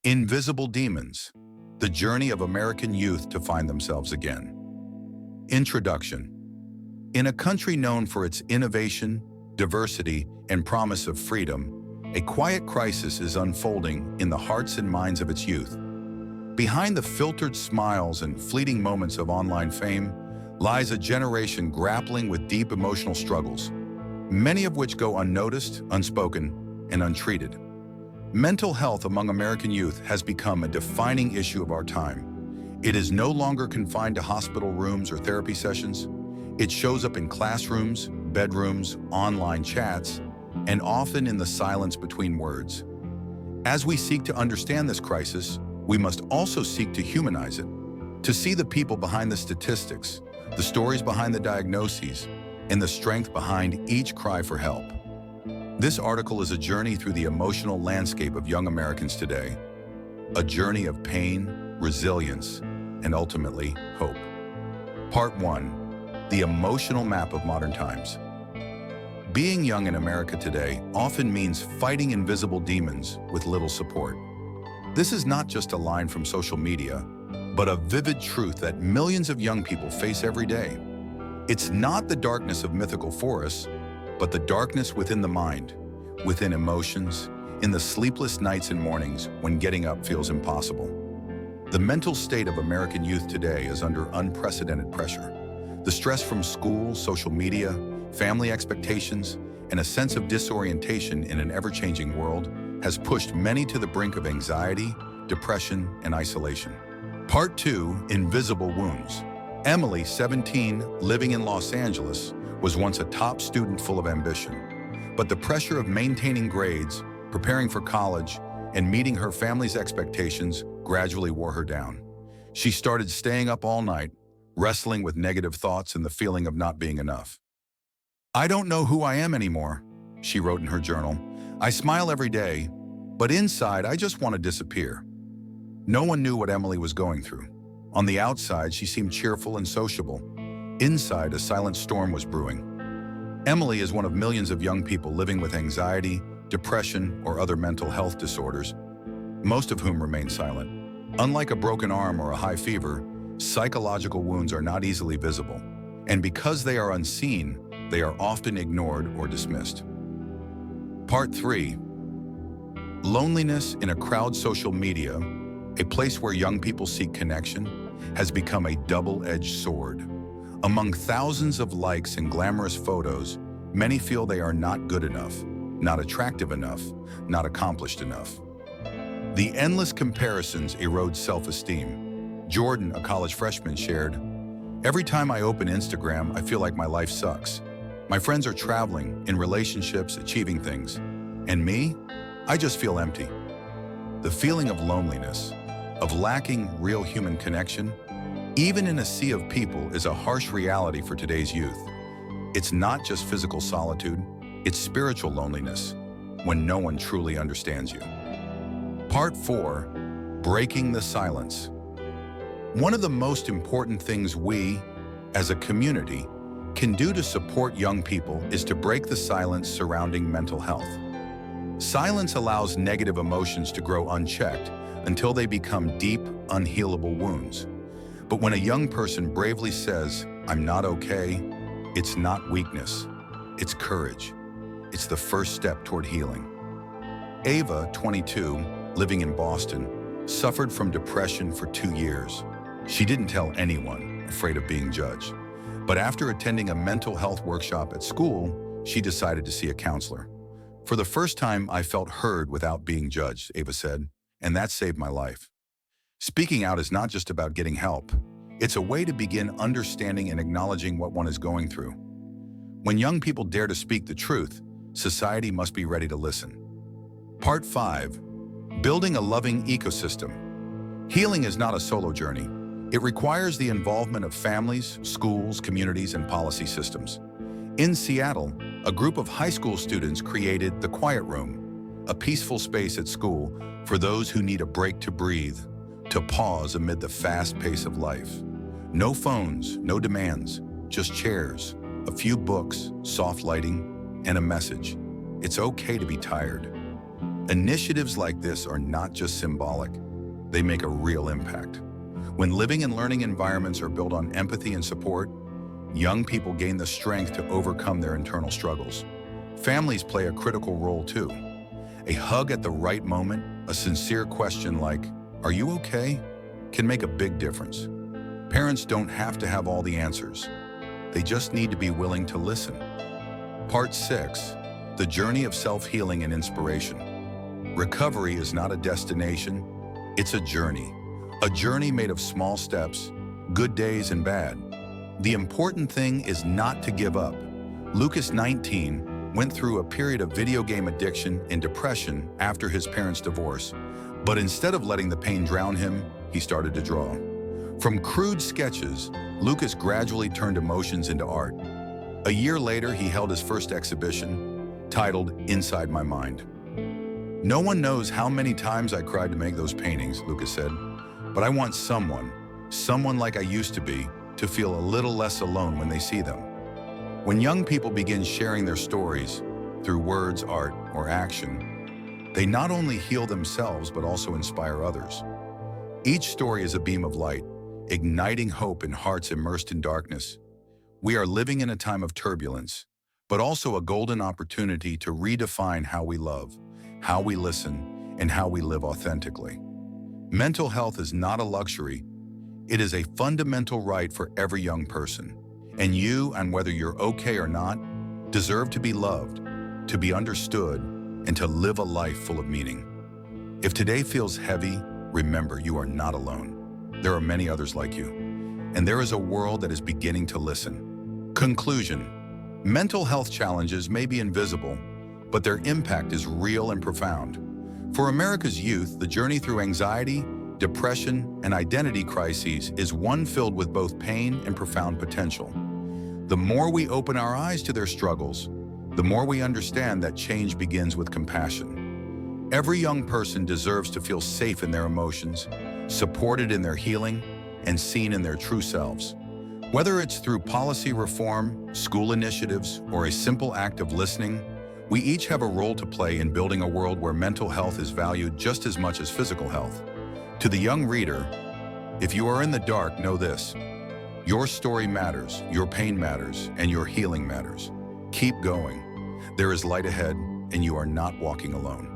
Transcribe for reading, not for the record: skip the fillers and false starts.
Invisible Demons: The Journey of American Youth to Find Themselves Again. Introduction. In a country known for its innovation, diversity, and promise of freedom, a quiet crisis is unfolding in the hearts and minds of its youth. Behind the filtered smiles and fleeting moments of online fame lies a generation grappling with deep emotional struggles, many of which go unnoticed, unspoken, and untreated. Mental health among American youth has become a defining issue of our time. It is no longer confined to hospital rooms or therapy sessions. It shows up in classrooms, bedrooms, online chats, and often in the silence between words. As we seek to understand this crisis, we must also seek to humanize it, to see the people behind the statistics, the stories behind the diagnoses, and the strength behind each cry for help. This article is a journey through the emotional landscape of young Americans today, a journey of pain, resilience, and ultimately, hope. Part 1. The Emotional Map of Modern Times. Being young in America today often means fighting invisible demons with little support. This is not just a line from social media, but a vivid truth that millions of young people face every day. It's not the darkness of mythical forests, but the darkness within the mind, within emotions, in the sleepless nights and mornings when getting up feels impossible. The mental state of American youth today is under unprecedented pressure. The stress from school, social media, family expectations, and a sense of disorientation in an ever-changing world has pushed many to the brink of anxiety, depression, and isolation. Part 2. Invisible Wounds. Emily, 17, living in Los Angeles, was once a top student full of ambition. But the pressure of maintaining grades, preparing for college, and meeting her family's expectations gradually wore her down. She started staying up all night, wrestling with negative thoughts and the feeling of not being enough. "I don't know who I am anymore," she wrote in her journal. "I smile every day, but inside I just want to disappear." No one knew what Emily was going through. On the outside, she seemed cheerful and sociable. Inside, a silent storm was brewing. Emily is one of millions of young people living with anxiety, depression, or other mental health disorders, most of whom remain silent. Unlike a broken arm or a high fever, psychological wounds are not easily visible, and because they are unseen, they are often ignored or dismissed. Part 3. Loneliness in a crowded social media, a place where young people seek connection, has become a double-edged sword. Among thousands of likes and glamorous photos, many feel they are not good enough, not attractive enough, not accomplished enough. The endless comparisons erode self-esteem. Jordan, a college freshman, shared, "Every time I open Instagram, I feel like my life sucks. My friends are traveling, in relationships, achieving things. And me? I just feel empty." The feeling of loneliness, of lacking real human connection, even in a sea of people, is a harsh reality for today's youth. It's not just physical solitude, it's spiritual loneliness, when no one truly understands you. Part 4. Breaking the Silence. One of the most important things we, as a community, can do to support young people is to break the silence surrounding mental health. Silence allows negative emotions to grow unchecked until they become deep, unhealable wounds. But when a young person bravely says, "I'm not okay," it's not weakness, it's courage. It's the first step toward healing. Ava, 22, living in Boston, suffered from depression for 2 years. She didn't tell anyone, afraid of being judged. But after attending a mental health workshop at school, she decided to see a counselor. "For the first time, I felt heard without being judged," Ava said, "and that saved my life." Speaking out is not just about getting help. It's a way to begin understanding and acknowledging what one is going through. When young people dare to speak the truth, society must be ready to listen. Part 5. Building a Loving Ecosystem. Healing is not a solo journey. It requires the involvement of families, schools, communities, and policy systems. In Seattle, a group of high school students created the Quiet Room, a peaceful space at school for those who need a break to breathe, to pause amid the fast pace of life. No phones, no demands, just chairs, a few books, soft lighting, and a message. It's okay to be tired. Initiatives like this are not just symbolic, they make a real impact. When living and learning environments are built on empathy and support, young people gain the strength to overcome their internal struggles. Families play a critical role too. A hug at the right moment, a sincere question like, "Are you okay?" can make a big difference. Parents don't have to have all the answers. They just need to be willing to listen. Part 6, the journey of self-healing and inspiration. Recovery is not a destination, it's a journey. A journey made of small steps, good days and bad. The important thing is not to give up. Lucas, 19, went through a period of video game addiction and depression after his parents' divorce, but instead of letting the pain drown him, he started to draw. From crude sketches, Lucas gradually turned emotions into art. A year later, he held his first exhibition, titled Inside My Mind. "No one knows how many times I cried to make those paintings," Lucas said, "but I want someone like I used to be, to feel a little less alone when they see them." When young people begin sharing their stories through words, art, or action, they not only heal themselves but also inspire others. Each story is a beam of light, igniting hope in hearts immersed in darkness. We are living in a time of turbulence, but also a golden opportunity to redefine how we love, how we listen, and how we live authentically. Mental health is not a luxury. It is a fundamental right for every young person. And you, and whether you're okay or not, deserve to be loved, to be understood, and to live a life full of meaning. If today feels heavy, remember you are not alone. There are many others like you, and there is a world that is beginning to listen. Conclusion: mental health challenges may be invisible, but their impact is real and profound. For America's youth, the journey through anxiety, depression, and identity crises is one filled with both pain and profound potential. The more we open our eyes to their struggles, the more we understand that change begins with compassion. Every young person deserves to feel safe in their emotions, supported in their healing, and seen in their true selves. Whether it's through policy reform, school initiatives, or a simple act of listening, we each have a role to play in building a world where mental health is valued just as much as physical health. To the young reader, if you are in the dark, know this: your story matters, your pain matters, and your healing matters. Keep going. There is light ahead, and you are not walking alone.